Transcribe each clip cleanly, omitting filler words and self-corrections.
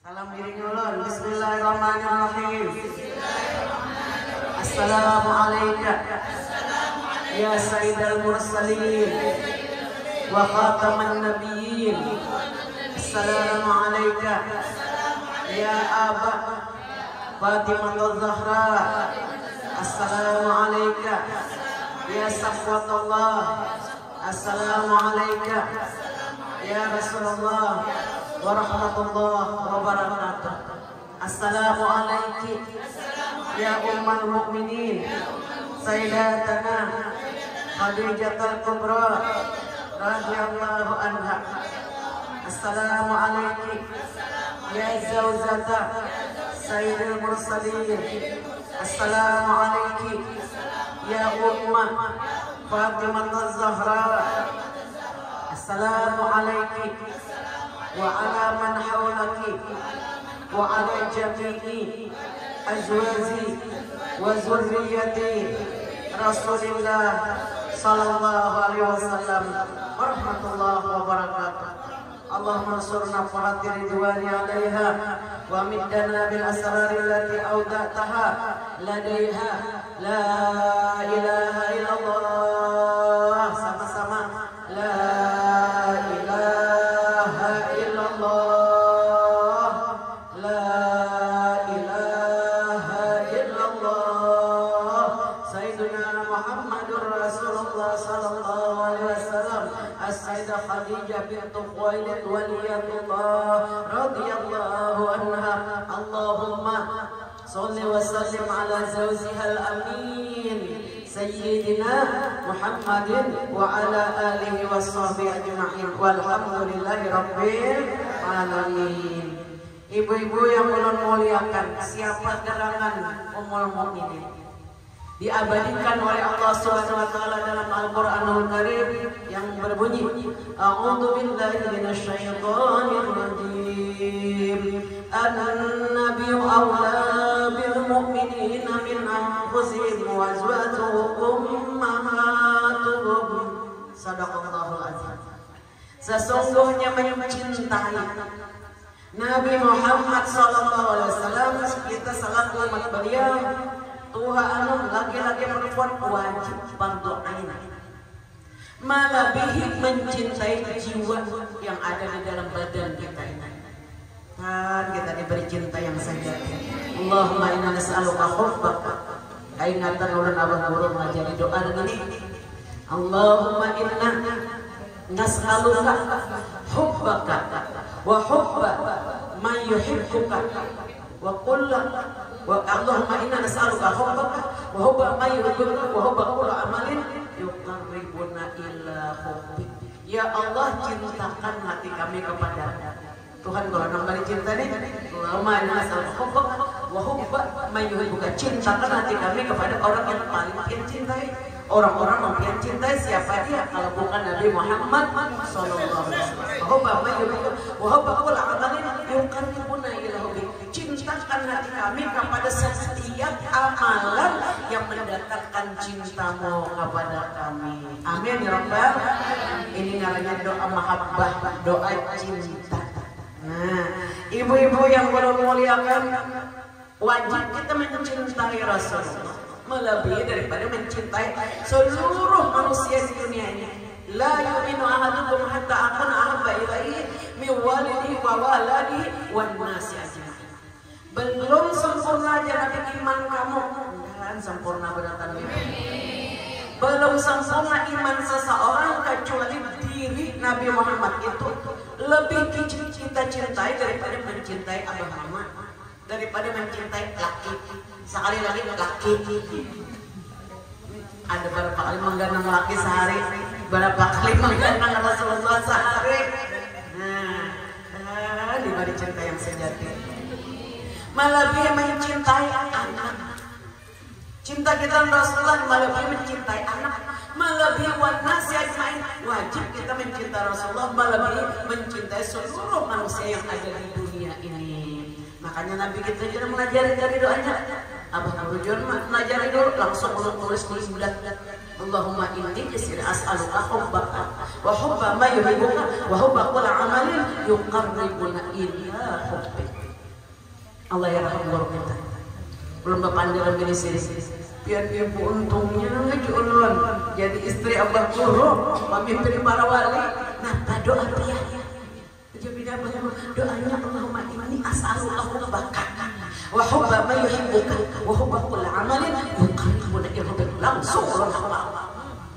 Salam diri ngulun. Bismillahirrahmanirrahim. Assalamualaikum ya sayyidal mursalin wa khataman nabiyyin. Assalamualaikum ya aba Fatimah az-Zahra. Assalamualaikum ya safwatullah. Assalamualaikum ya Rasulullah warahmatullahi wabarakatuh. Assalamualaikum ya ummul mukminin sayyidatana Khadijatul Kubra radhiyallahu anha. Assalamualaikum ya zaujata sayyidil mursalin. Assalamualaikum ya ummah Fatimah az-Zahra. Assalamualaikum wa ala man hawlaki wa ala jami'i azwaji wa zurriyyati Rasulillah sallallahu alaihi wasallam warahmatullahi wabarakatuh. Allahumma ansurna fahati ridwani alaiha wa middana bil asrari allati awda'taha ladaiha la ilaha illallah. Sama-sama la ilaha illallah, la ilaha illallah. Sayyidina Muhammadur Rasulullah sallallahu alaihi wasallam. As-Sayyidah Khadijah bintu Khuwailid waliyatullah radhiyallahu anha. Allahumma sholli wa sallim ala zawjiha al-amin Sayyidina Muhammadin wa ala alihi wa sahbihi ajma'in. Walhamdulillahi rabbil alamin. Ibu-ibu yang ulun muliakan, siapa gerangan Ummul Mukminin diabadikan oleh Allah Subhanahu wa taala dalam Al-Qur'anul Karim yang berbunyi A'udzu billahi minasyaitonir rajim. An-nabiyyu awla bil mu'minina min anfusihim wa azwajuhum ummahatuhum. Shadaqallahul azim. Sesungguhnya mencintai Nabi Muhammad sallallahu alaihi wasallam, kita salat umat beliau Tuhan laki-laki perempuan wajib fardu ain. Melebihi mencintai jiwa yang ada di dalam badan kita ini. Kan kita diberi cinta yang sejati. Allahumma inna nas'aluka hubbaka. Ingatan ulun abang guru ngajari doa dengan ini. Allahumma inna nas'aluka hubbaka wa hubba man yuhibbuka wa kullu wa Allahumma inna nas'aluka hubbaka wa hubba man yuhibbuka wa hubba kullu amalin yuqarribuna ila hubbik. Ya Allah, cintakan hati kami kepada Tuhan. Kalau nambah cinta nih, Allahumma inna nas'aluka hubbaka wa hubba man yuhibbuka. Cintakan hati kami kepada orang yang paling kita cintai. Orang-orang yang cintai siapa dia kalau bukan Nabi Muhammad sallallahu alaihi wasallam. Wa hubba man yuhibbuka wa hubba kullu amalin yuqarribuna ila hubbik. Cintakan hati kami kepada setiap amalan yang mendatangkan cintamu kepada kami. Amin ya Rabbal. Ini namanya doa mahabbah, doa cinta. Nah, ibu-ibu yang muliakan, wajib kita mencintai Rasulullah melebihi daripada mencintai seluruh manusia di dunia ini. La yu'minu ahadukum hatta akuna ahabba ilaihi min walidihi wa waladihi wan nasi ajma'in. Belum sempurna jalan iman kamu, dan sempurna beratan mimpi. Belum sempurna iman seseorang kecuali diri Nabi Muhammad itu lebih kita cintai daripada mencintai Abah Mama, daripada mencintai laki. Sekali lagi laki. Ada berapa kali mengganang laki sehari, berapa kali mengganang Rasulullah sehari. Nah, diberi cinta yang sejati. Melebihi mencintai anak. Cinta kita Rasulullah melebihi mencintai anak, melebihi wanasi ajmain. Wajib kita mencintai Rasulullah melebihi mencintai seluruh manusia yang ada di dunia ini. Makanya Nabi kita jangan mengajari dari doanya. Abah Nurjon mengajari dulu langsung tulis bulat. Allahumma inni as'aluka hubbaka wa hubba ma yuhibbuka wa hubba kulli amalin yuqarribuna ila hubbik. Allah ya rahmat kita. Belum berpanjang bini sini. Biar ibu untungnya ulun jadi istri Abah Guru, pemimpin para wali. Nah, doa dia. Jadi doanya Allahumma inni as'aluka hubbaka wa hubba man yuhibbuka wa hubba kulli amalin yuqarribuna ilaika langsung Allah.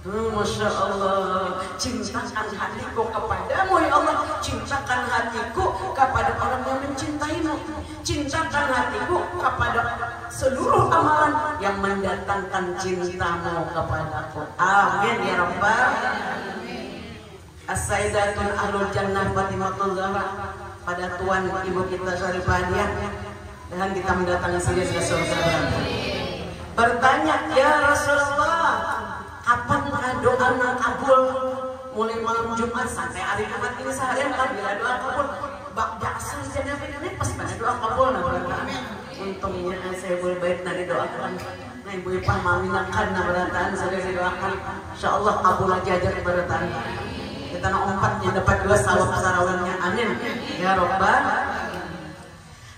Masya Allah, cintakan hatiku kepadamu ya Allah, cintakan hatiku kepada orang yang mencintaimu, cintakan hatiku kepada seluruh amalan yang mendatangkan cintamu kepadaku. Amin ya Rabbal. As-Sayyidatul Ahlul Jannah Fatimatul Zahra, pada tuan ibu kita Syarifah dan kita mendatangi sini Rasulullah bertanya, ya Rasulullah, kapan doa kabul? Mulai malam Jumat sampai hari Jumat ini seharian kan bila doa kabul. Bak asal jadi ini pas pada doa kabul. Untungnya saya boleh baik dari doakan. Nah ibu ipah maminakan berataan saya didoakan. Insyaallah kabul aja berataan. Kita nak umpatnya dapat dua sawab sarawannya. Amin ya Rabbal.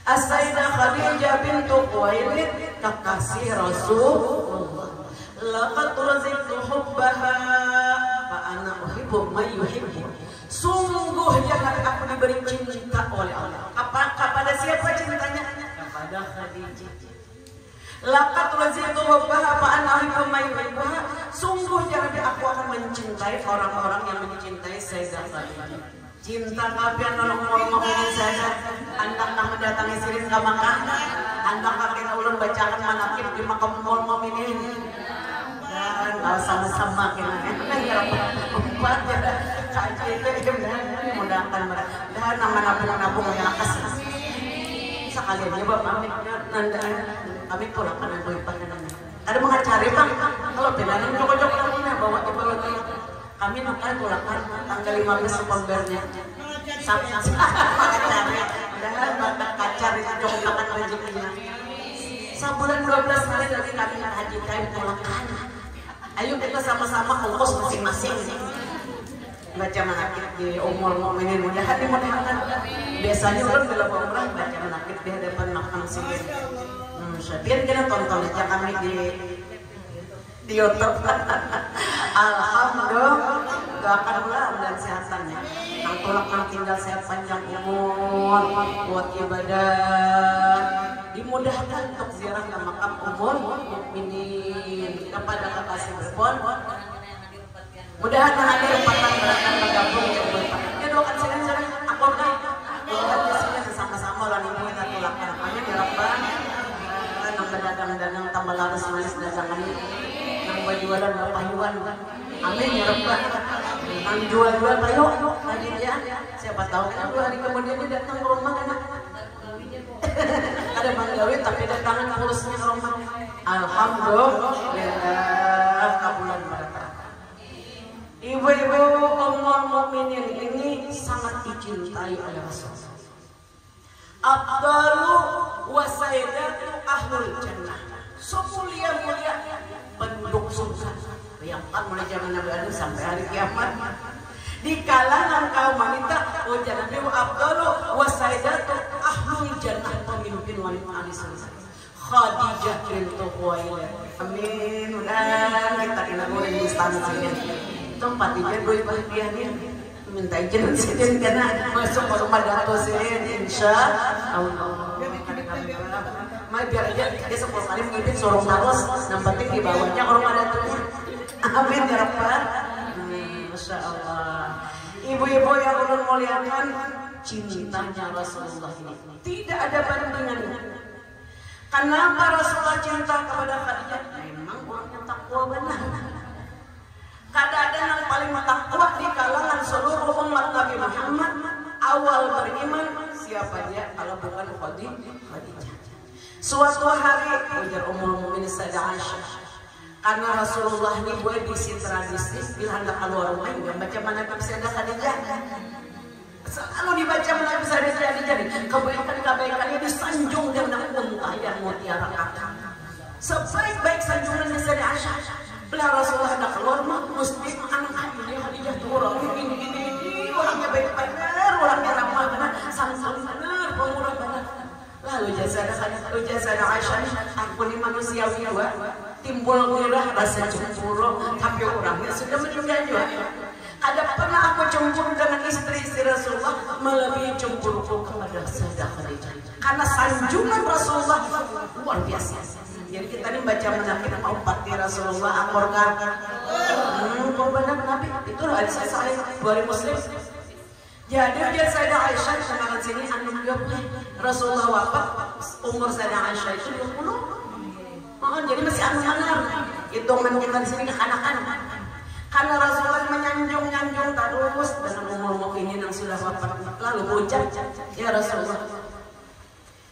As-Sayyidah Khadijah bintu Khuwailid, kekasih Rasulullah. Laqad razaqtu hubbaha fa ana uhibbu man yuhibbu. Sungguh jangan aku diberi cinta oleh Allah. Kepada siapa cintanya? Kepada Khadijah. Laqad razaqtu hubbaha fa ana uhibbu man yuhibbu. Sungguh jangan aku akan mencintai orang-orang yang mencintai Sayyidah Khadijah. Cinta kapian ngomong saya andang nak mendatangi sirin ke Makkah, andang kakek ulun bacakan manakib di makam mukminin. Dan sama-sama kena ya empat ya kaji itu mudahkan mereka dan nabung yang kasih sekalian ya bapak nanda kami pulang kan aku ibadah ada mengacari bang kalau benar joko-joko namanya bawa ibadah kami akan pulangkan tanggal 15 Septembernya sampai mengacari dan bapak kacar itu joko-jokokan rezekinya sebulan 12 hari lagi kami haji kain pulangkan. Ayo kita sama-sama ongkos masing-masing baca manakib di umur mukminin, mudah-mudahan dimudahkan. Biasanya orang bila umrah baca manakib di hadapan makam sini. Biar kita tonton aja kami di YouTube. Alhamdulillah, doakan mudah-mudahan sehatannya. Nang tulak nang tinggal sehat panjang umur, buat ibadah. Dimudahkan untuk ziarah ke makam umur mukminin kepada kekasih berpon. Mudah-mudahan hadir empatan berangkat bergabung ya Bapak. Ya doakan sini-sini aku kan doakan di sini sama-sama lan ibu kita tulakkan. Amin ya Rabbal. Nang dagang-dagang tambah laris manis dagangan nang jualan payuan. Amin ya Rabbal. Nang jual-jual payu lagi ya. Siapa tahu kan 2 hari kemudian dia datang ke rumah kan. Ada manggawin tapi datangan kurusnya ke rumah. Alhamdulillah kabulan mereka. Ibu-ibu ummul mukminin ini sangat dicintai oleh Rasulullah. Afdalu wa sayyidatu ahlul jannah. Semulia-mulia penduduk surga. Bayangkan mulai zaman Nabi Adam sampai hari kiamat. Di kalangan kaum wanita, wajah Nabi Abdullah wa sayyidatu ahlul jannah, pemimpin wanita ahli surga. Khadijah bintu Khuwailid. Amin. Dan kita inaugurin di istana sini. Tempat ijen gue bahagia nih. Minta izin sini karena masuk ke rumah Dato sini, insya Allah. Mai biar aja dia 10 kali mengintip sorong taros, yang penting di bawahnya ke rumah Dato. Amin ya Rabbal. Masya Allah. Ibu-ibu yang ulun muliakan, cintanya Rasulullah ini tidak ada bandingannya. Kenapa Rasulullah cinta kepada Khadijah? Memang orangnya takwa benar. Kadang-kadang yang paling takwa di kalangan seluruh umat Nabi Muhammad awal beriman siapa dia kalau bukan Khadijah. Suatu hari ujar Ummul Mukminin Sayyidah Aisyah, karena Rasulullah ini gue bisi tradisi bila hendak keluar rumah nggak baca manakib Sayyidah Khadijah. Selalu dibaca manakib Sayyidah Khadijah. Kebaikan-kebaikannya disanjung dengan untayan mutiara kakak. Sebaik-baik sanjungannya Sayyidah Aisyah. Bila Rasulullah hendak keluar rumah mesti anak ini Khadijah tuh orang ini orangnya baik benar, orangnya ramah benar, santun benar, pemurah benar. Lalu jasa Sayyidah Aisyah, aku ini manusia juga timbul gairah rasa cemburu, tapi orangnya sudah meninggal juga. Ada pernah aku cemburu dengan istri Rasulullah melebihi cemburuku kepada Sayyidah Khadijah karena sanjungan Rasulullah luar biasa. Jadi kita ini baca menakir mau pati Rasulullah akorkan korban Nabi itu hadis sahih Bukhari Muslim. Jadi dia Sayyidah Aisyah kenangan sini anu Rasulullah wafat umur Sayyidah Aisyah itu 20. Jadi masih anak-anak hitungan kita di sini kekanak-kanak. Karena Rasulullah menyanjung-nyanjung terus dengan umur mukminin yang sudah wafat lalu bocah ya Rasulullah.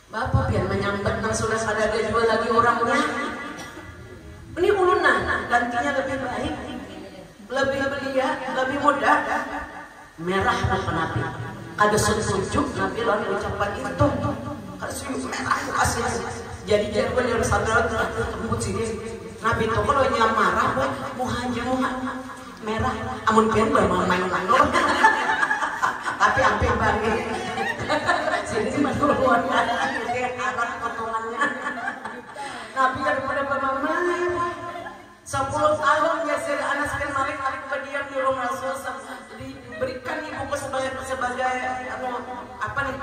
Bapak biar menyambut yang sudah ada jual lagi orangnya. Ini ulunah gantinya lebih baik, lebih belia, lebih mudah. Merah apa Nabi? Ada setujuk Nabi lalu ucapan itu. Kasih merah kasih. Jadi pun yang sadar tembut sini. Nabi itu kalau yang marah muhajir merah. Amun pian bermain manor. Tapi ampe bagi. Sini masuk keluarga. Anak potongannya. Nabi daripada bermain 10 tahun ya Sayyidah Anas bin Malik berdiam di rumah Rasulullah diberikan ibuku sebagai apa nih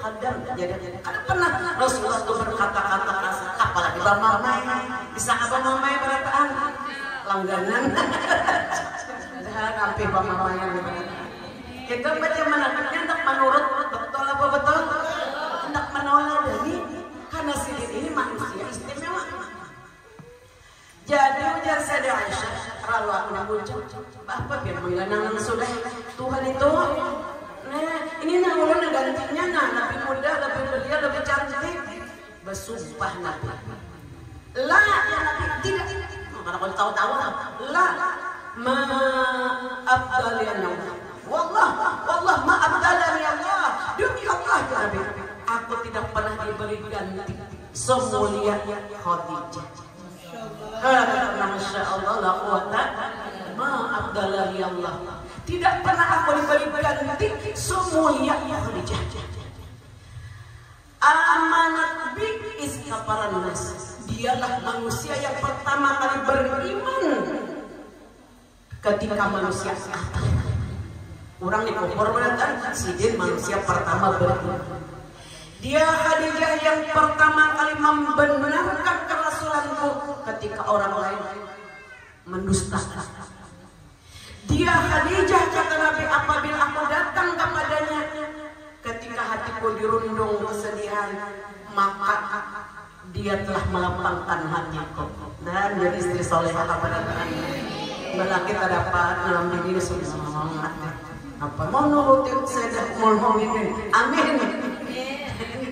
khadam. Jadi ada pernah Rasulullah itu berkata-kata keras apalagi Bang Mamai bisa apa Mamai berataan langganan dan sampai Bang Mamai kita baca menakutnya untuk menurut betul apa betul untuk menolak dari karena sidin ini manusia istimewa. Jadi ujar Sayyidah Aisyah lalu aku nabujuk Bapak biar mengganang sudah Tuhan itu ini nangulun gantinya Nabi muda lebih belia lebih cantik bersumpah Nabi la ya Nabi tidak karena kalau tahu-tahu la ma abdalina wallah ma abdalani Allah demi Allah ya Nabi aku tidak pernah diberi ganti semulia Khadijah. Masya Allah la quwata ma abdalani Allah. Tidak pernah aku diberi ganti semulia Khadijah. Amanat bi iskafaran nas. Dialah manusia yang pertama kali beriman ketika manusia orang di kubur beratan sidin manusia pertama beriman. Dia Khadijah yang pertama kali membenarkan kerasulanku ketika orang lain mendustakan. Dia Khadijah kata Nabi apabila aku datang kepadanya ketika hatiku dirundung kesedihan maka dia telah melapangkan hatiku dan jadi istri solehah kepada Nabi. Malah kita dapat dalam diri semangat apa mau nurutin Sayyidah Ummul Mukminin amin.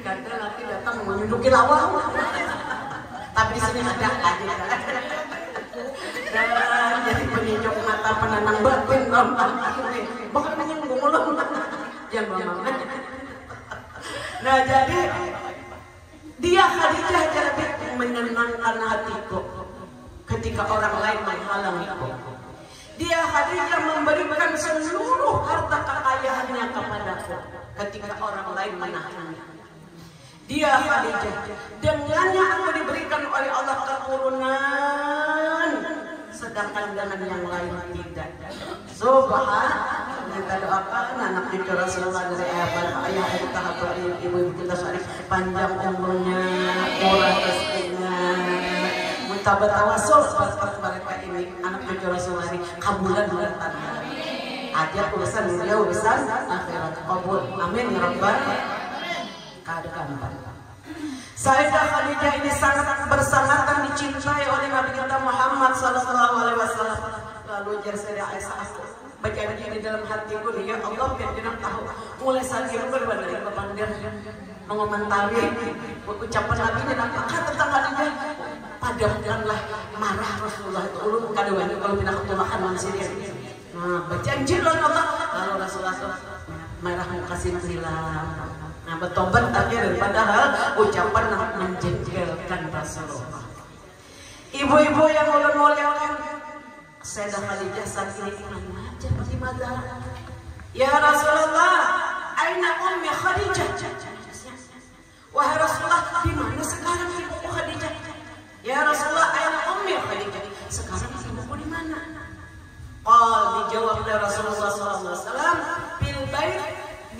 Kadang nanti datang menunjuki lawang tapi di sini ada aja dan jadi penunjuk mata penenang batin bahkan menyinggung mulut yang mama. Nah jadi dia Khadijah jadi menenangkan hatiku ketika orang lain menghalangiku. Dia Khadijah memberikan seluruh harta kekayaannya kepadaku ketika orang lain menahannya. Dia Khadijah dengannya aku diberikan oleh Allah keturunan sedangkan dengan yang lain tidak. Subhanallah kita doakan anak cucu Rasulullah dari ayah kita ibu kita panjang umurnya murah rezekinya mutabak tawasul buat mereka ini anak cucu Rasulullah ini kabulan bulan aja urusan dunia urusan akhirat kabul amin ya rabbal keadaan. Sayyidah Khadijah ini sangat bersangat dan dicintai oleh Nabi kita Muhammad sallallahu alaihi wasallam. Lalu jar Sayyidah Aisyah aku baca ini dalam hatiku nih ya Allah biar dia tahu mulai saat ini berbeda dari kepandir mengomentari ucapan Nabi dan apakah tentang Khadijah padamkanlah marah Rasulullah itu ulun kadang kalau tidak ketulakan manusia. Nah berjanji Allah lalu Rasulullah marah kasih hilang. Nah bertobat akhirnya padahal ucapan menjengkelkan Rasulullah. Ibu-ibu yang mulia-muliakan Sayyidah Khadijah saat ini aja pasti mazhar. Ya Rasulullah, aina ummi Khadijah? Wahai Rasulullah, di mana sekarang ibu Ya Rasulullah, aina ummi Khadijah. Sekarang ibuku di mana? Qal, dijawab oleh Rasulullah SAW, fil bait,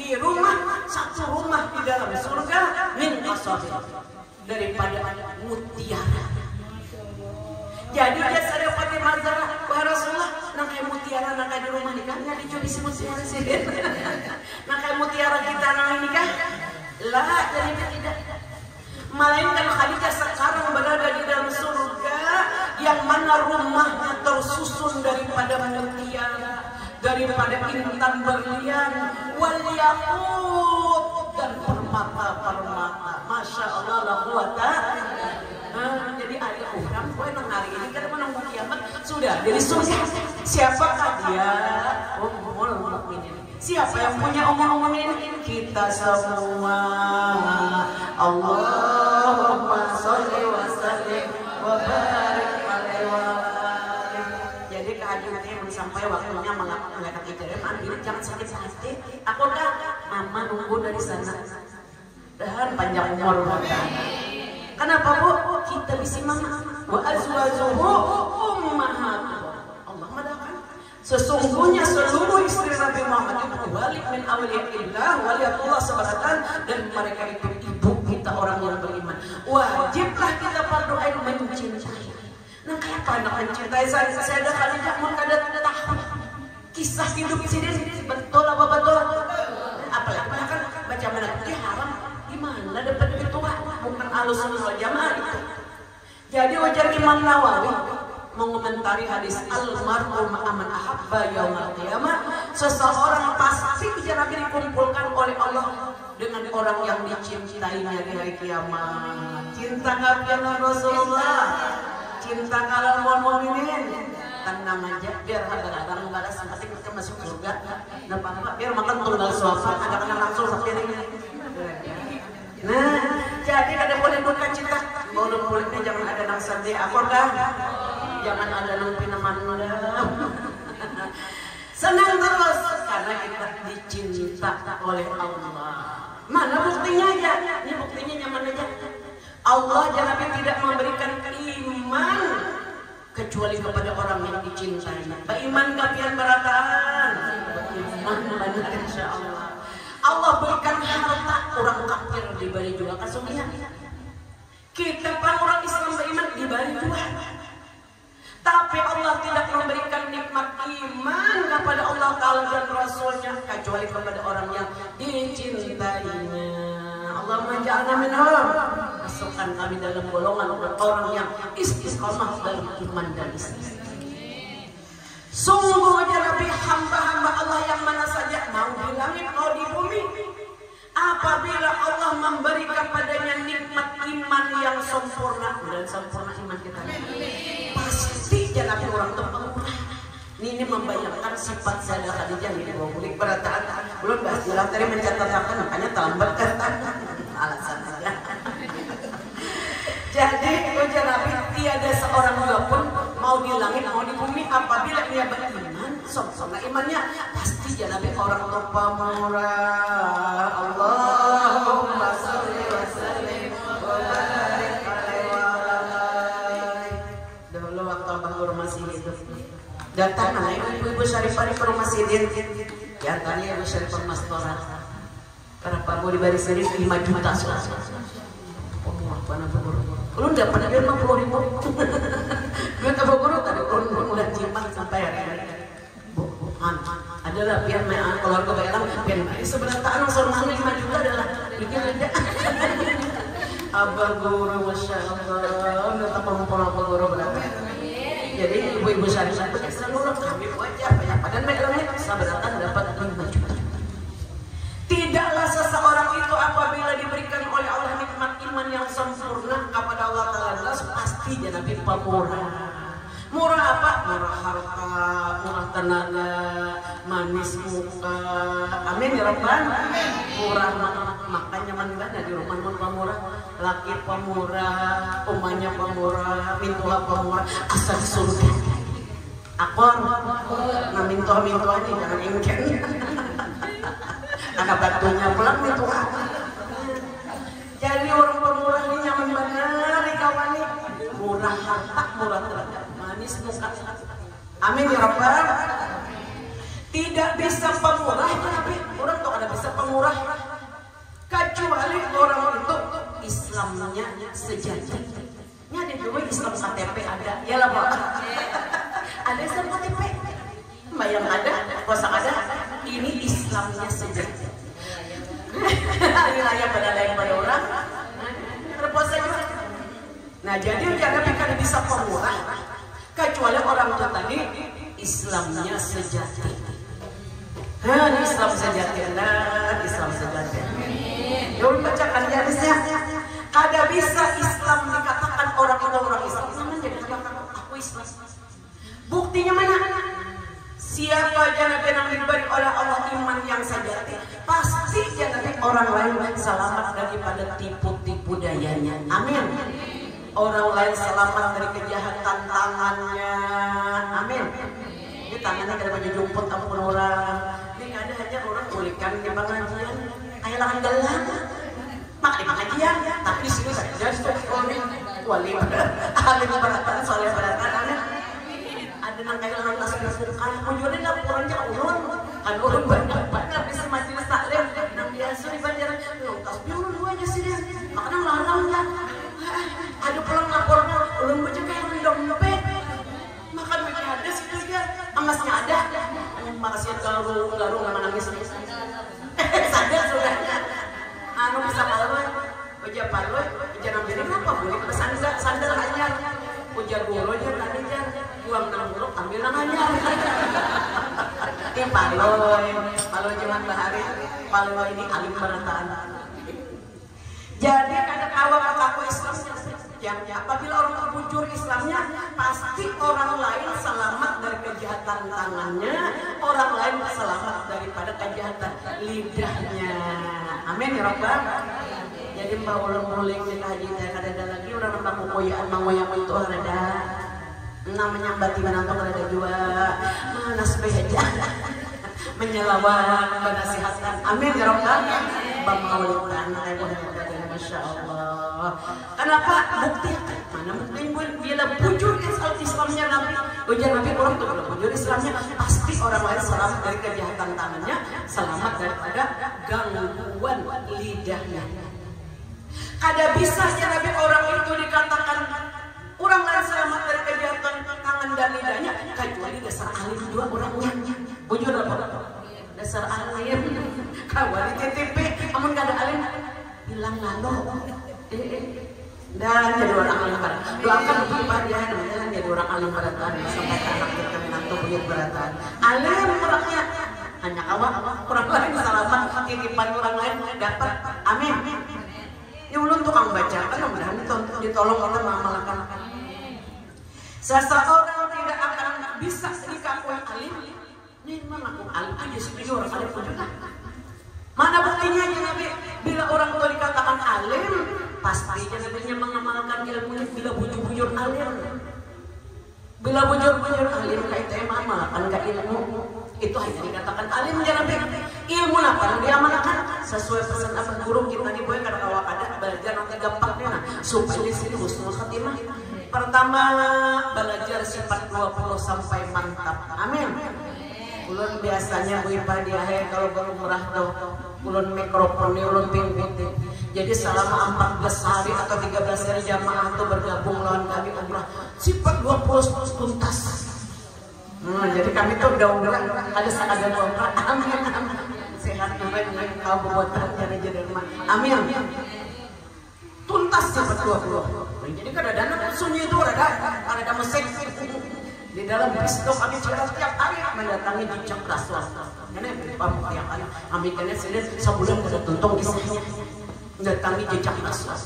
di rumah, satu rumah di dalam surga, min qasabin, daripada mutiara. Jadi dia sadar pakai mazarah, wahai Rasulullah, nang kayak mutiara nang kayak di rumah nikah, nggak dicoba si mutiara sih. Nang kayak mutiara kita nang nikah, lah jadi tidak. Melainkan Khadijah sekarang berada di dalam surga yang mana rumahnya tersusun daripada mutiara, daripada intan berlian, wal yaqut, dan permata-permata. Masya Allah la quwata. Jadi ada orang gue nang hari ini kan menunggu kiamat sudah jadi surga. Siapakah dia? Ummul mukminin. Siapa yang punya ummul mukminin? Kita semua. Allahumma sholli wa sallim wa barik alaihi wa alihi. Jadi kehadirannya yang sampai waktunya mengangkat ibadah ambil jangan sakit hati. Aku dah mama nunggu dari sana. Dan panjang umur. Kenapa Bu? Kita bisa mama. Wa azwajuhu ummahatuhum. Allah mengatakan sesungguhnya seluruh istri Nabi Muhammad itu wali min awliyaillah, waliyatullah sebaratan, dan mereka itu ibu kita orang yang beriman. Wajiblah kita fardu ain mencintai. Nah kayak apa nak mencintai saya ada Khadijah mun kada tahu kisah hidup sini betul apa betul? Apalagi kan baca mana dia haram gimana dapat itu bukan Ahlussunnah wal Jamaah itu. Jadi wajar Imam Nawawi mengomentari hadis al-mar'u ma'aman ahabba yaumal qiyamah, seseorang pasti akan dikumpulkan oleh Allah dengan orang yang dicintainya di hari kiamat. Cinta kepada Rasulullah, cinta kalau mukminin, tenang aja biar kadang-kadang balas nanti kita masuk surga. Nah Pak, biar makan tunggal suapaan, kadang-kadang langsung sepiringnya. Nah, jadi kada boleh bukan cinta, boleh-bolehnya jangan ada nang sandi akordah. Jangan ada nang pinaman senang terus karena kita dicinta oleh Allah. Mana buktinya aja? Ini buktinya nyaman aja. Allah Nabi tidak memberikan iman kecuali kepada orang yang dicintai. Beriman kapian berataan. Iman benar insya Allah. Allah berikan harta orang kafir diberi juga kasugihan. Kita pun orang Islam beriman diberi juga. Tapi Allah tidak memberikan nikmat iman kepada Allah Ta'ala dan Rasulnya kecuali kepada orang yang dicintainya. Allah menja'alna minhum. Masukkan kami dalam golongan orang yang istiqomah dalam iman dan Islam. Sungguh aja Nabi hamba-hamba Allah yang mana saja mau di langit mau di bumi, apabila Allah memberi kepadanya nikmat iman yang sempurna dan sempurna iman kita. Pasti Nabi orang terpemurah. Ini membayangkan sifat Sayyidah Khadijah ini boleh berataan. Belum bahas jelas tadi mencatatkan makanya terlambat kata alasan saja. Jadi ujar Nabi tiada seorang juga pun mau di langit mau di bumi apabila dia beriman sempurna imannya pasti Nabi orang terpemurah. Allahumma sholli wa sallim wa barik alaihi. Dahulu waktu Abang Guru masih hidup datang ibu-ibu Syarifah di rumah Sidin ya tanya Ibu Syarifah Mastora karena Pak Guru di baris sendiri 5 juta suara mana Pak Guru lu udah pernah dia 50.000 gue ke Pak Guru tadi udah cipat sampai hari ini adalah biar keluarga Bayalang biar sebenarnya tanah suruh 5 juta adalah bikin aja Abah Guru Masya Allah udah tak perempuan Abah Guru berapa jadi ibu-ibu Syarifah selalu kami wajah banyak padahal mereka sebenarnya dapat 5 juta. Tidaklah seseorang itu apabila diberikan oleh Allah nikmat iman yang sempurna kepada Allah Ta'ala pasti dia Nabi pemurah. Murah apa? Murah harta, murah tenaga, manis muka. Amin ya Rabbal. Murah makanya mana di rumah pun pemurah, laki pemurah, umanya pemurah, mintuha pemurah, asal surga. Akor, nah mintuha ini jangan ingin. Anak batunya pulang mintuha. Jadi orang pemurah ini nyaman benar di kawan ini. murah harta, murah tenaga, manis muka. Amin ya Rabbal. Tidak bisa pemurah tapi orang tuh ada bisa pemurah kecuali orang itu Islamnya sejati. Nya ada dua Islam KTP ada, ya lah Pak. Ada Islam KTP, bayang ada, kosa ada. Ini Islamnya sejati. Ini layak pada orang. Terpuas saja. Nah jadi jangan pikir bisa pemurah kecuali orang tua tadi Islamnya sejati. Islam sejati, Islam sejati. Yuk bacakan hadisnya. Kada bisa Islam dikatakan orang itu orang Islam. Islam jadi aku Islam. Buktinya mana? Siapa jangan yang diberi oleh Allah iman yang sejati, pasti jangan orang lain selamat daripada tipu-tipu dayanya. Amin. Orang lain selamat dari kejahatan tangannya. Amin. Ini tangannya kada baju jumput ampun orang. Ini ada aja orang kulikan di pengajian, kayak langan gelang. Mak di pengajian, tapi di sini saja stoknya wali ahli beratan soalnya beratan aneh. Ada nang kayak langan tas bersukan, munculnya laporan aja ulun, kan ulun banyak di majelis taklim, nang biasa di Banjaran, tas biru lu aja sih dia, makanya larangnya. Ada pulang lapornya, ulun baca kayak dompet, makan macam ada situ dia, emasnya ada, makasih garu nggak nangis. Sadar sudah. Anu bisa parloy, uja parloy, uja nambiri apa boleh sandal hanyar, uja goronya tadi jar, buang dalam buruk ambil namanya. Ini parloy jangan bahari, parloy ini alim berataan. Jadi kada awal mengaku Islam, yang apabila orang bujur Islamnya, pasti orang lain selamat dari kejahatan tangannya, orang lain selamat daripada kejahatan lidahnya. Amin ya Rabbal. Jadi mbak ulun muling di haji teh kada lagi orang nambah koyaan mangoyang itu ada. Namanya bati menantong ada dua. Mana sebeja. Menyelawat benasihatan. Amin ya Rabbal. Bang maulidan mudah-mudahan Masya Allah. Kenapa? Bukti mana bukti bila bujur Islamnya Nabi. Ujian Nabi orang itu kalau bujur Islamnya pasti orang lain selamat dari kejahatan tangannya, selamat daripada gangguan lidahnya. Kada bisa ya Nabi orang itu dikatakan orang lain selamat dari kejahatan tangan dan lidahnya kecuali dasar alim dua orangnya. Bujur apa? Dasar alim. Kawan di TTP, amun kada alim hilang lalu. Dan jadi orang alim berat. Doakan untuk ibadah dan jadi orang alim beratan sampai anak kita menantu punya beratan. Alim orangnya hanya awak orang lain selamat titipan orang lain dapat. Amin. Ini ulun tukang baca kan mudah-mudahan ditolong oleh mengamalkan. Seseorang tidak akan bisa dikakui alim. Ini mengaku alim aja seperti orang alim pun juga. Mana buktinya ya Nabi? Bila orang tua dikatakan alim, pasti Nabinya mengamalkan ilmunya. Bila bujur-bujur alim, bila bujur-bujur alim kayak amalkan ke ilmu, itu hanya dikatakan alim ya Nabi. Ilmu apa yang diamalkan sesuai pesan apa guru kita di boy karena kawak ada belajar nanti gampangnya nah, supaya di sini husnul khatimah. Pertama belajar sifat 20 sampai mantap. Amin. Ulun biasanya Bu Ipa di akhir kalau baru murah tuh ulun mikrofon ulun pinggit. Jadi selama 14 hari atau 13 hari jamaah tuh bergabung lawan kami umrah sifat 20 tuntas. Jadi kami tuh udah ada sekadar umrah. Amin. Sehat juga kau buatan jadi rumah. Amin. Tuntas sifat 20. Jadi kadang-kadang sunyi itu ada musik. Di dalam Kristus kami setiap hari mendatangi jejak Rasul. Ini pamuk tiap hari. Kami kena sebulan sudah tuntung kisahnya. Mendatangi jejak Rasul.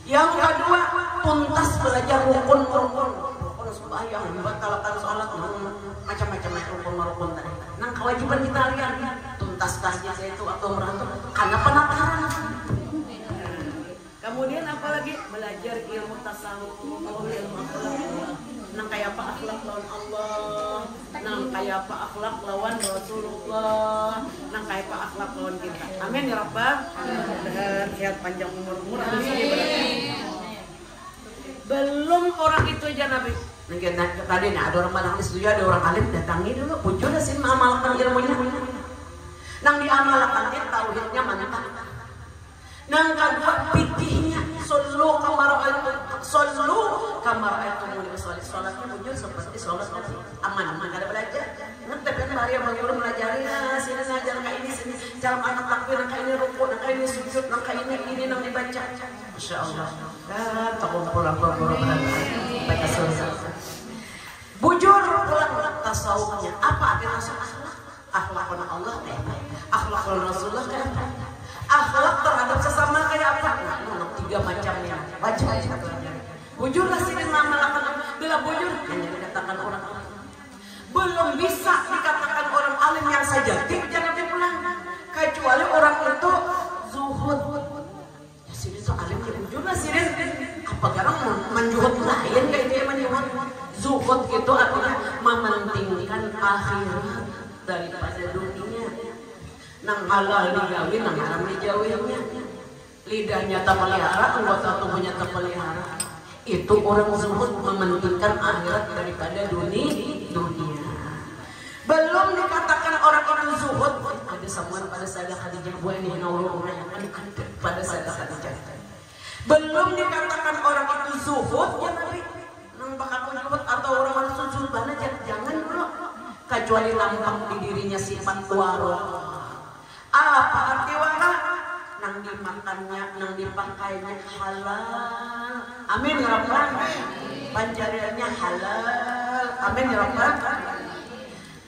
Yang kedua, tuntas belajar rukun sembahyang, membatalkan sholat, macam-macam rukun tadi. Nah kewajiban kita lihat tuntas saja itu atau merantau karena penasaran. Kemudian apalagi belajar ilmu tasawuf, ilmu akhlak. Nang kayak apa akhlak lawan Allah, nang kayak apa akhlak lawan Rasulullah, nang kayak apa akhlak lawan kita. Amin ya Rabbal. Dan sehat panjang umur. Belum orang itu aja Nabi. Tadi nih ada orang Padang setuju, ada orang alim datangi dulu. Bujur sih mengamalkan ilmunya. Nang diamalkan dia tauhidnya mantap. Nang kedua fikihnya sallu kamar itu mulai sholatnya bujur seperti sholat Nabi. Aman kada belajar. Nanti kan hari yang guru melajari sini ngajar kayak ini sini cara anak takbir kayak ini rukuk kayak ini sujud kayak ini nang dibaca. Masya Allah. Dan terkumpul guru baca surga. Bujur pulang tasawufnya. Apa arti tasawuf? Akhlakul Allah akhlakul Rasulullah kayak apa? Akhlak terhadap sesama kayak apa? Nah, 3 macamnya. Baca. Bujurlah sini mengamalkan. Bila bujur hanya dikatakan orang belum bisa dikatakan orang alim yang sajati jangan dipulang kecuali orang itu zuhud. Ya sini tuh alim yang bujur lah sini. Apa garang menjuhud lain kayak dia menjuhud. Zuhud itu artinya mementingkan akhirat daripada dunia. Nang halal dijauhi, nang haram dijauhinya. Lidahnya tak pelihara, anggota tubuhnya tak pelihara. Itu orang zuhud mementingkan akhirat daripada dunia. Belum dikatakan orang itu zuhud. Ada samuan pada Sayyidah Khadijah buah ini naurul yang ada pada Sayyidah Khadijah. Belum dikatakan orang itu zuhud ya Nabi. Nang bakal zuhud atau orang zuhud mana jangan dulu. Kecuali nampak di dirinya sifat wara. Apa arti wara? Nang dimakannya, nang dipakainya halal. Amin ya Rabbal. Pancariannya halal. Amin ya Rabbal.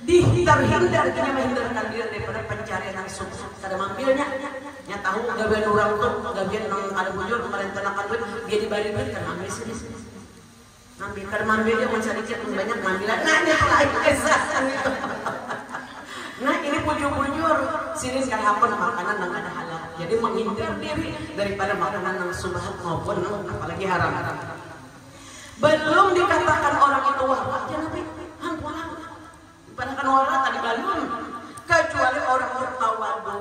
Dihindar kita menghindarkan diri daripada pencarian yang subhat. Kada mambilnya. Nya tahu gawean urang tuh, gawean nang ada bujur kemarin tenakan duit, dia dibari duit kan ambil sini. Ngambil kada mambil dia mencari cek banyak ngambilan. Nah, ini lain kesan itu. Nah ini bujur-bujur sini sekarang apa makanan yang ada halal. Jadi menghindar diri daripada makanan yang subhat maupun apalagi haram. Belum dikatakan orang itu wahwah ya Nabi. Hangkulah. Dipanakan orang tadi balun. Kecuali orang bertawadu.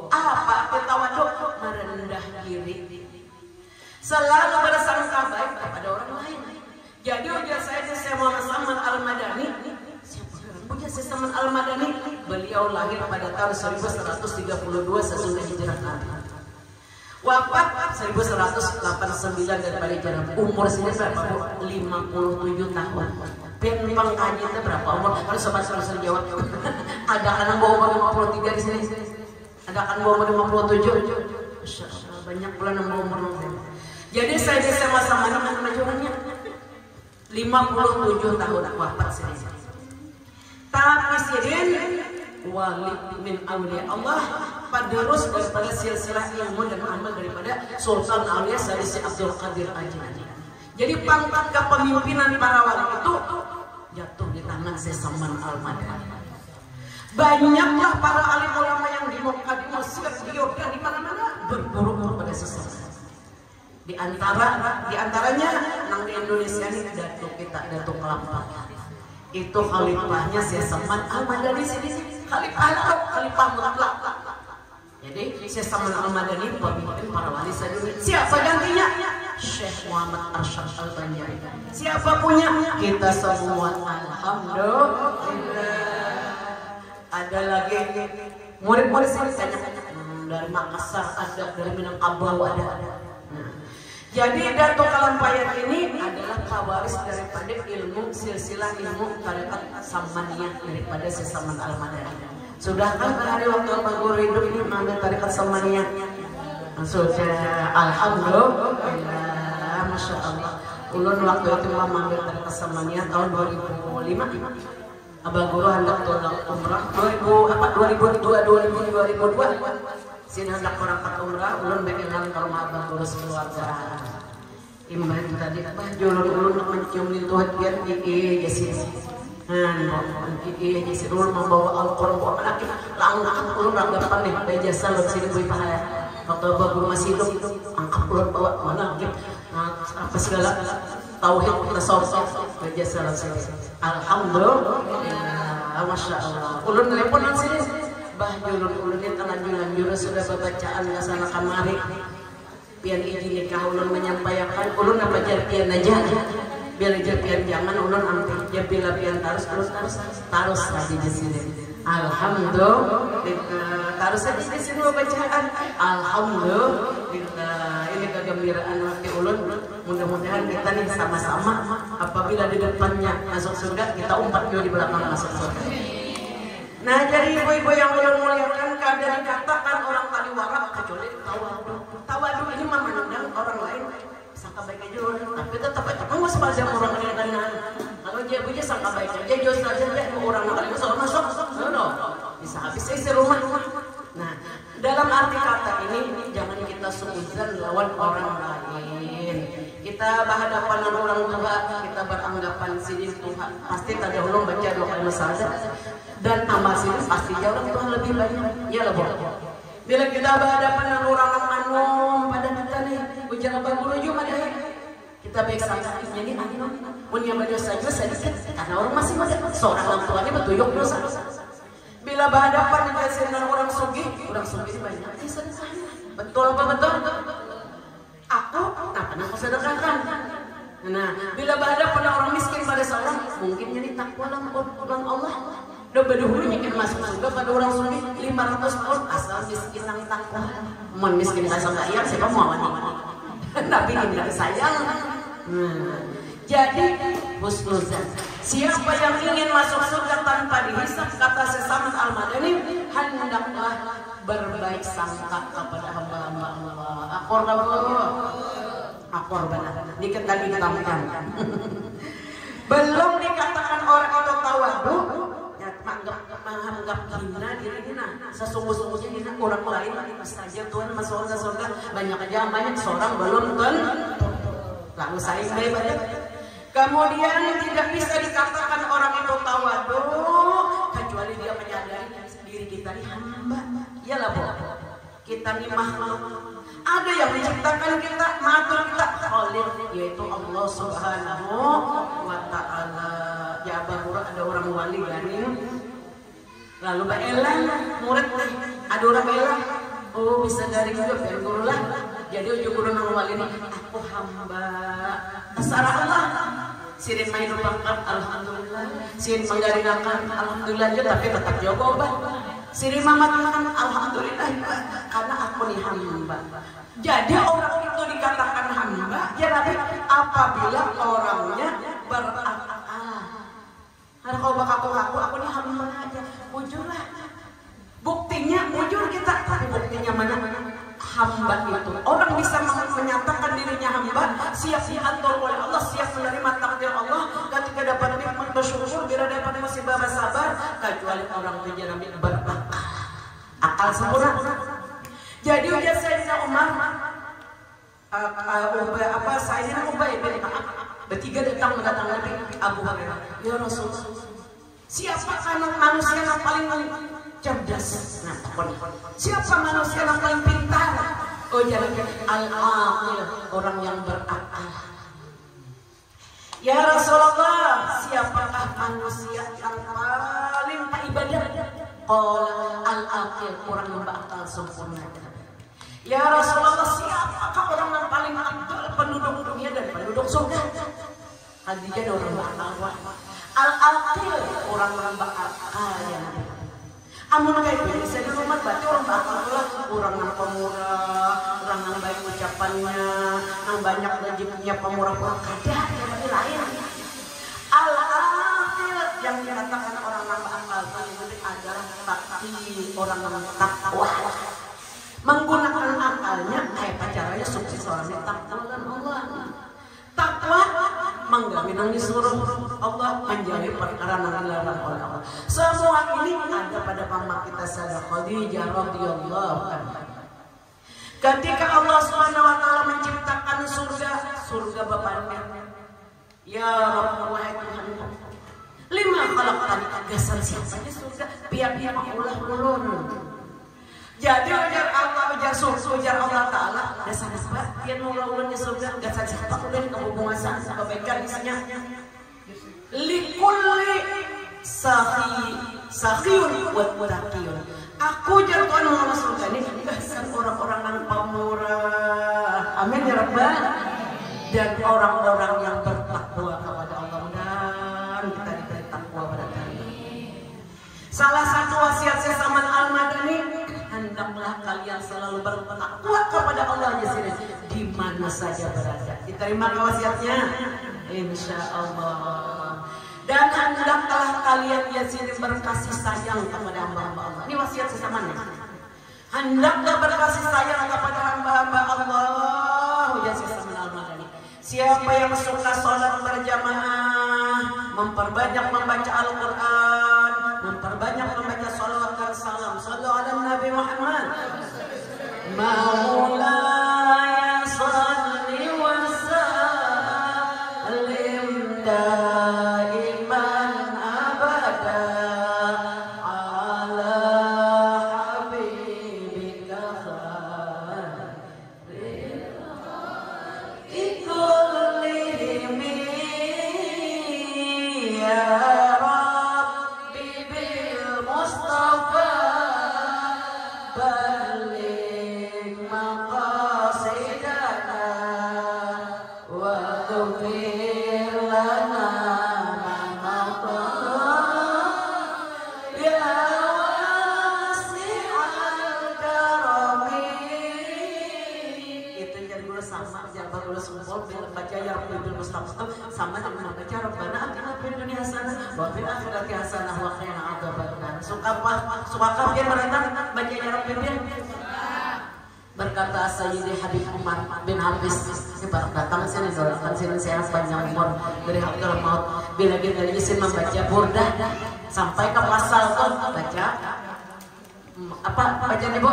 Apa bertawadu? Merendah diri. Selalu bersangka baik kepada orang lain. Jadi ujar saya Muhammad Al-Madani. Punya Saman Al-Madani, beliau lahir pada tahun 1132 sesudah hijrah Nabi. Wafat 1189 daripada hijrah. Umur sini berapa? 57 tahun. Pempang kaji itu berapa umur? Kalau sobat selalu jawab. Ada kan bawa umur 53 di sini. Ada kan bawa umur 57. Masya Allah, banyak pula yang bawa umur. Jadi saya sama-sama dengan majurannya 57 tahun wafat sini. Tapi sirin wali min awliya Allah, penerus daripada silsilah ilmu dan amal daripada Sultan Aulia Sayyid Abdul Qadir Al-Jilani. Jadi pangkat kepemimpinan para wali itu jatuh di tangan Saman Al-Madani. Banyaklah para alim ulama yang di Mekah, di Mesir, di Yordan, di mana-mana berguru kepada Saman. Di antaranya nang di Indonesia ini Datuk Kelampang. Itu khalifahnya Saman Al-Madani sini. Khalifah mutlak. Jadi Saman Al-Madani pemimpin para wali sedunia. Siapa gantinya? Syekh Muhammad Arsyad Al-Banjari. Siapa punya? Kita semua alhamdulillah. Ada lagi murid-murid sini banyak. Dari Makassar ada, dari Minangkabau ada. Jadi Datuk Kalampayat ini adalah pewaris daripada ilmu silsilah ilmu tarekat Samaniyah daripada Saman Al-Madani. Sudah kan hari waktu Pak Guru hidup ini mengambil tarekat Samaniyah? Sudah, alhamdulillah, masya Allah. Ulun waktu itu mengambil tarekat Samaniyah tahun 2005. Abah Guru hendak tolak umrah 2002. Sini hendak berangkat umrah, ulun bekenan ke rumah Abah Guru sekeluarga. Imran tadi apa? Ulun mencium lintuh kian iki jesi. Iki jesi ulun membawa Al-Qur'an buat laki. Langkah ulun anggapan nih bejasa lu sini bui pahala. Waktu Abah Guru masih hidup, angkat ulun bawa mana gitu. Apa segala tauhid tasawuf bejasa lu sini. Alhamdulillah, masya Allah. Ulun teleponan sini. Bah julun-ulunnya telanjur-lanjur sudah bacaan ke sana kamari. pian izin nikah ulun menyampaikan ulun apa jar pian aja biar jar pian jangan ulun ampe jar bila pian tarus lagi di sini. Alhamdulillah tarus di sini bacaan alhamdulillah ini kegembiraan hati ulun. Mudah-mudahan kita nih sama-sama apabila di depannya masuk surga kita umpat juga di belakang masuk surga. Nah jadi ibu-ibu yang ulun muliakan kadang dikatakan orang tadi warak kecuali tawadu ini memandang orang lain sangka baik aja tapi tetap aja nggak sepanjang orang lain kanan kalau dia punya sangka baik aja jauh saja orang lain masuk bisa habis isi rumah. Nah dalam arti kata ini jangan kita suudzon lawan orang lain. Kita berhadapan dengan orang tua kita beranggapan sini Tuhan pasti tadi ulun baca doa masalah dan amal sini pasti jauh orang tua lebih banyak ya lah. Bila kita berhadapan dengan orang anum pada kita nih ujar apa guru juga deh kita baik sangka jadi anum punya berdosa juga sedikit karena orang masih muda seorang orang tua ini betuyuk dosa. Bila berhadapan dengan orang sugih banyak betul apa betul aku pernah aku sedekahkan. Nah bila berhadapan dengan orang miskin pada seorang mungkin jadi takwa dalam Allah. Udah berdahulu nyikin masuk surga pada orang sugih 500 tahun asal miskin yang takwa. Mohon miskin kasih kaya siapa mau Nabi ini sayang. Jadi husnuzan. Siapa yang ingin masuk surga tanpa dihisab kata Syekh Al-Madani hendaklah berbaik sangka kepada hamba-hamba Allah. Akor benar. Dikit lagi tambahkan. Belum dikatakan orang itu tawadu menganggap hina diri hina sesungguh-sungguhnya hina orang lain saja Tuhan masuk surga banyak aja banyak seorang belum lalu saing banyak. Kemudian tidak bisa dikatakan orang itu tawadu kecuali dia menyadari diri kita ini hamba. Iyalah Bu, kita ini makhluk. Ada yang menciptakan kita, mengatur kita, Khaliq yaitu Allah Subhanahu wa Ta'ala. Ya Abu Hurairah ada orang wali gani. Lalu Mbak Ella murid ada orang Ella. Oh bisa dari juga guru lah. Jadi ujung guru nang wali ini aku hamba. Asara Allah. Sirin main bangkat alhamdulillah. Sirin menggaringakan alhamdulillah aja tapi tetap jawaban. Sirin mamatkan alhamdulillah karena aku nih hamba. Jadi orang itu dikatakan hamba ya Nabi apabila orangnya berakal. Karena kalau aku nih hamba aja, mujur lah. Buktinya mujur kita, tapi buktinya mana? Hamba itu. Orang bisa menyatakan dirinya hamba, siap diatur oleh Allah, siap menerima takdir Allah. Ketika dapat nikmat bersyukur, bila dapat musibah bersabar, kecuali orang itu jangan berakal. Akal sempurna. Jadi ujar Sayyidina Umar, Sayyidina Ubay bin Ka'ab bertiga datang Nabi Abu Hurairah, ya Rasulullah, siapa manusia yang paling cerdas? Nah, siapa manusia yang paling pintar? Oh jangan al-aqil, orang yang berakal. Ya Rasulullah, siapakah manusia yang paling ibadah? Qala al-aqil, orang yang berakal sempurna. Ya Rasulullah, siapakah orang yang paling afdal penduduk dunia dan penduduk surga? Khadijah ada orang berakal. Al-aqil, orang berakal ya Nabi. Amun kayak gini, saya di rumah berarti orang berakal lah. Orang yang pemurah, orang yang baik ucapannya, yang banyak rezekinya pemurah-pemurah kada, yang lain. Al-aqil yang dikatakan orang yang berakal itu adalah takti, orang yang takwa. Menggunakan akalnya kayak caranya sukses orang yang takwa dan Allah. Takwa menggawi disuruh Allah, menjadi perkara yang dilarang oleh Allah. Semua ini ada pada mama kita Sayyidah Khadijah radhiyallahu anha. Ketika Allah Subhanahu wa taala menciptakan surga bapaknya, ya Rabb wahai Tuhan, lima khalaqtani, dasar siapa di surga? Pihak-pihak ulah ulun. Jadi ujar Allah Ta'ala dasar sebab dia nolak ulunnya surga dasar siapa ulun kehubungan sama kebaikan isinya likulli sakhiyun wa taqiyun. Aku jatuh nolak surga ini dasar orang-orang yang pemurah dan orang-orang yang bertakwa kepada Allah. Dan kita diberi takwa pada kami. Salah satu wasiat Saman Al-Madani, hendaklah kalian selalu bertakwa kepada Allah di mana saja berada. Diterima wasiatnya, insya Allah. Dan hendaklah kalian berkasih sayang kepada hamba-hamba Allah. Ini wasiat Saman. Hendaklah berkasih sayang kepada hamba-hamba Allah. Saman Al-Madani. Siapa yang suka sholat berjamaah, memperbanyak membaca Al-Quran, memperbanyak membaca salawat dan salam, sallu ala Nabi Muhammad. Maulaya salli wa sallim daiman abada ala habibika khairil kullihim ya sama dengan membaca Rabbana atina fid dunya hasanah wa fil akhirati hasanah wa qina adzabannar. Suka dia mereka bacanya Rabbana. Berkata Sayyidi Habib Umar bin Hafiz, datang sini doakan sini saya panjang umur dari hakul maut. Bila kita izin membaca burdah sampai ke pasal tuh baca apa bacanya Bu?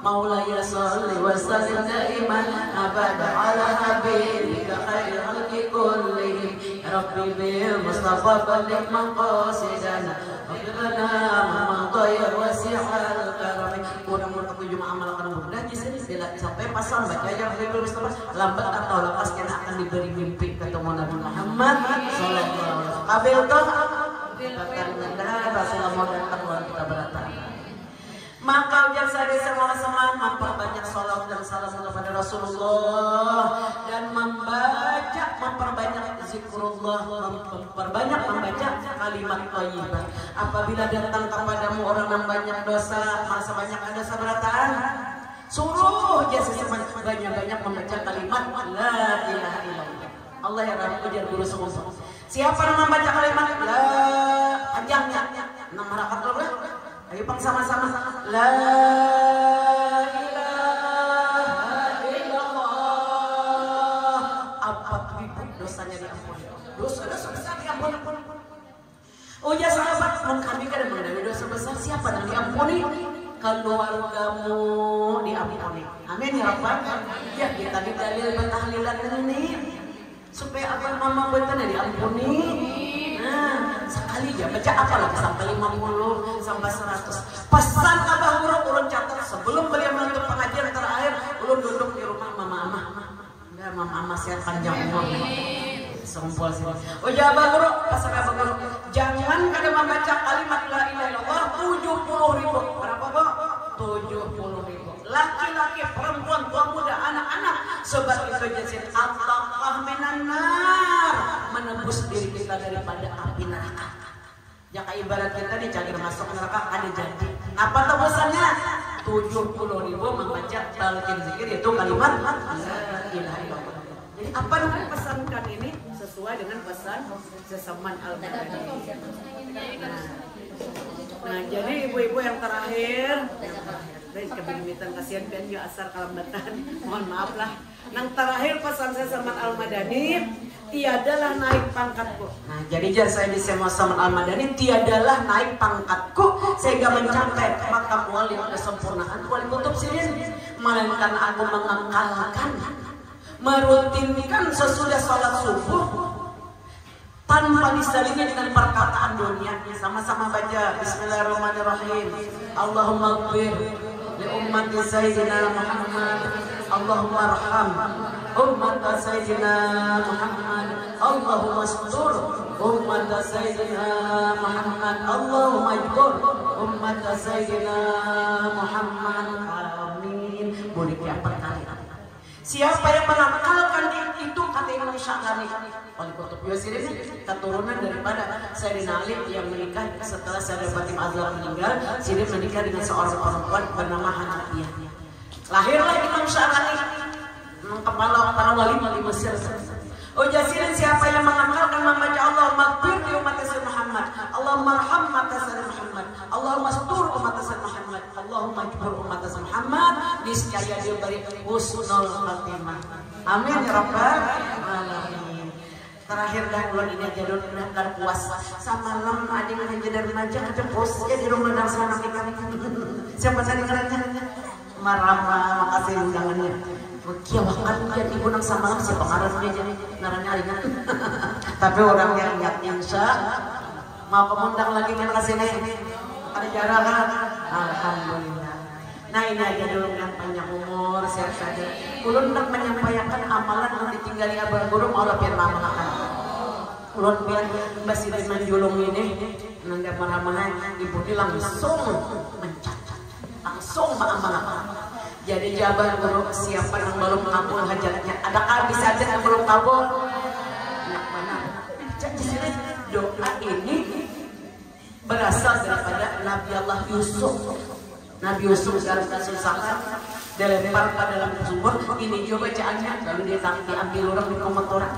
Maulaya salli wa sallim daiman abada ala habibika khairil khalqi kullihim rabbi bil mustafa balligh maqasidana rabbana mamadaya wasi'al karami. Mudah-mudahan ketujuh amalkan mudah di sini bila sampai pasal baca yang Habibul Mustafa lambat atau lepas kena akan diberi mimpi ketemu Nabi Muhammad sallallahu alaihi wasallam. Kabil toh Rasulullah datang kita berata. Maka ujar saya sama-sama memperbanyak salawat dan salam kepada Rasulullah dan memperbanyak zikrullah, memperbanyak membaca kalimat thayyibah. Apabila datang kepadamu orang yang banyak dosa, masa banyak ada sabarataan, suruh dia banyak-banyak membaca kalimat la ilaha illallah. Allah ya Rabbi ujar guru semua. Siapa yang membaca kalimat la panjangnya 6 harakat Allah. Ayo bang sama-sama la ilaha illallah. Apa dosanya diampuni? Dosa-dosa besar diampuni. Oh ya sahabat, kami kan mengenai dosa besar siapa yang diampuni? Keluargamu diampuni. Amin ya Rabbal. Ya kita di dalil bertahlilan ini supaya apa mama buatnya diampuni. Nah, sekali aja baca apa lagi sampai 50 sampai 100. Pesan Abah Guru ulun catat sebelum beliau menutup pengajian terakhir, ulun duduk di rumah mama. Enggak mama sehat panjang umur. Sempol sini. Oh ya Abah Guru, pesan Abah Guru, jangan kada membaca kalimat la ilaha illallah 70.000. Berapa, Bu? 70.000. Laki-laki, perempuan, tua muda, anak-anak, sebab itu jasin at-taqah minan nar, menembus diri kita daripada api neraka. Ya kayak ibarat kita dicari masuk neraka ada janji. Apa tebusannya? 70.000 membaca talqin zikir itu kalimat la ilaha illallah. Jadi apa yang dipesankan ini sesuai dengan pesan Saman Al-Madani. Nah, jadi ibu-ibu yang terakhir kebingungan kasihan pian ya asar kalambatan. Mohon maaf lah. Yang terakhir pesan Saman Al-Madani, tiadalah naik pangkatku. Nah, jadi saya di Saman Al-Madani, tiadalah naik pangkatku sehingga mencapai makam wali kesempurnaan wali kutub sirin, melainkan aku mengekalkan, merutinkan sesudah sholat subuh tanpa diselingi dengan perkataan dunia. Sama-sama baca Bismillahirrahmanirrahim. Allahumma ighfir li ummati sayyidina Muhammad, Allahumma arham ummata sayyidina Muhammad, Allahumma astur ummata sayyidina Muhammad, Allahumma ijbur ummata sayyidina Muhammad. Amin. Boleh yang pertama Siapa yang mengakalkan itu kata Imam Sya'rani Wali Qutb Yasirin keturunan daripada Sayyidina Ali yang menikah setelah Sayyidina Fatimah Az-Zahra meninggal. Sirin menikah dengan seorang perempuan bernama Hanafiyah. Lahirlah Imam Sya'rani, kepala para wali Mesir. Oh jasirin, siapa yang mengamalkan membaca Allahumma ighfir li ummati Muhammad, Allahumma arham ummati Muhammad, Allahumma astur ummati Muhammad, Allahumma ijbur ummati Muhammad, niscaya dia beri husnul khatimah. Amin ya rabbal alamin. Terakhir dah bulan ini aja dulu kan puasa. Samalam ada yang jadi remaja ada posnya di rumah dan sana kita. Siapa tadi kerajaan? Marama, makasih undangannya. Kia bahkan dia ibu nang samalam si pengarangnya jadi naranya ingat. Tapi orang yang ingat insya mau kemundang lagi kan kesini ada jarak kan. Alhamdulillah. Nah ini aja dulu yang panjang umur sehat saja. Ulun nak menyampaikan amalan yang ditinggali abang guru Allah biar makan. Ulun biar masih di menjulung ini nanggap marah-marah ibu ini langsung mencatat, langsung mengamalkan. Jadi jawaban guru siapa yang belum kabul hajatnya? Adakah bisa ada yang belum kabul? Nak mana? Jadi doa ini berasal daripada Nabi Allah Yusuf. Nabi Yusuf dalam kesusahan dilempar ke dalam sumur. Ini juga bacaannya. Lalu dia diambil orang di komentar.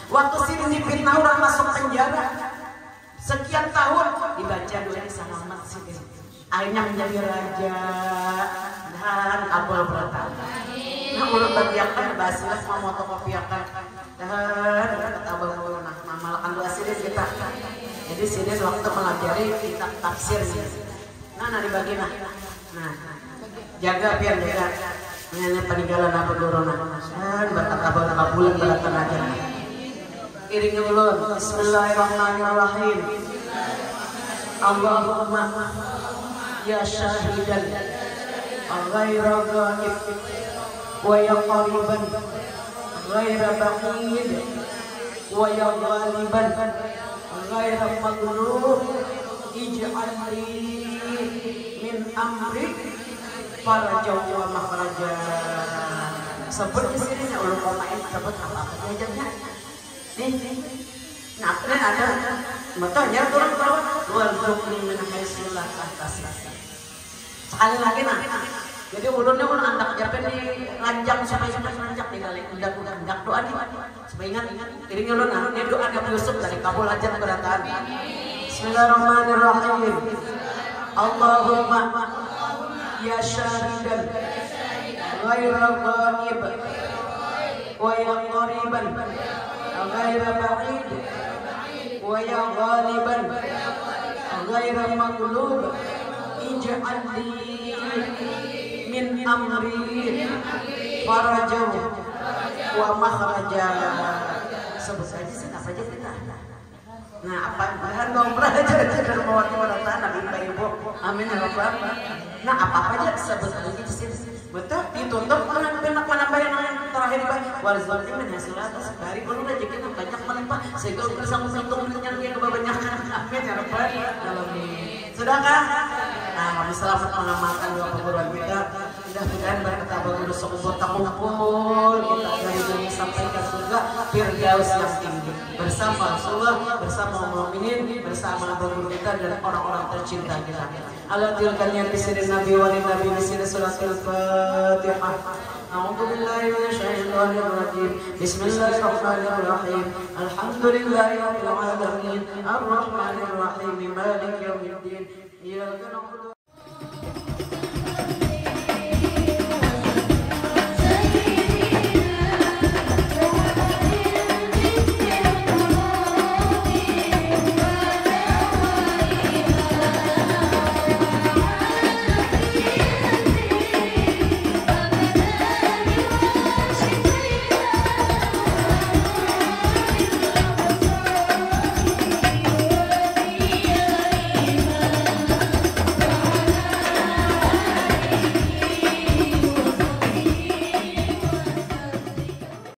Waktu sini dipitnah orang masuk penjara sekian tahun dibaca doa sama masjid. Akhirnya menjadi raja dan kabul beratan. Nah urut bagiakan basilah mau fotokopiakan dan abang ulun mamalkan doa sidir kita. Jadi sidir waktu melajari kitab tafsir. Nah dibagi nah. Jaga biar jaga. Ini peninggalan apa dorona. Dan bertakabul kabulan beratan aja. Iringi ulun. Bismillahirrahmanirrahim. Allahumma ya syahidan ghaira ghaib wa ya qariban ghaira ba'id wa ya ghaliban ghaira maghlub ij'al li min amri faraja wa makhraja. Sebut di sini ya ulun komain sebut apa-apa diajarnya. Nih. Nah, ada betul ya turun ke bawah. Warzuqni min haitsu la tahtasib. Sekali lagi nah. Jadi ulunnya pun andak japen di ranjang supaya ranjang di kali undak doa nih. Supaya ingat iring ulun nah, ini doa Nabi Yusuf dari kabul hajat kedatangan. Bismillahirrahmanirrahim. Allahumma ya syahidan ghaira ghaib wa ya qariban ghaira ba'id wa ya ghaliban ghaira maghlub ij'al li min amri faraja wa makhraja. Sebut saja sih apa aja kita. Nah apa bahan nomor aja dari mewakili orang Nabi Ibu. Amin ya rabbal. Nah apa aja sebut aja di sini. Betul ditutup dengan penak menambah yang terakhir Pak. Warzuqni min haitsu la tahtasib. Hari ini rezeki banyak melimpah sehingga kita bisa menghitung yang dia kebanyakan. Amin ya rabbal alamin. Sudahkah? Nah, kami selamat mengamalkan doa perguruan kita. Mudah-mudahan berkat abang dosa kubur tak kumpul kita dari dunia sampai ke surga Firdaus yang tinggi bersama Rasulullah, bersama mukminin, bersama abang guru kita dan orang-orang tercinta kita. Allah tilkannya bisirin Nabi wali Nabi bisirin suratul Fatihah. A'udzu billahi minasyaitonir rajim. Bismillahirrahmanirrahim. Alhamdulillahirabbil alamin. Arrahmanirrahim. Maliki yaumiddin. Iyyaka na'budu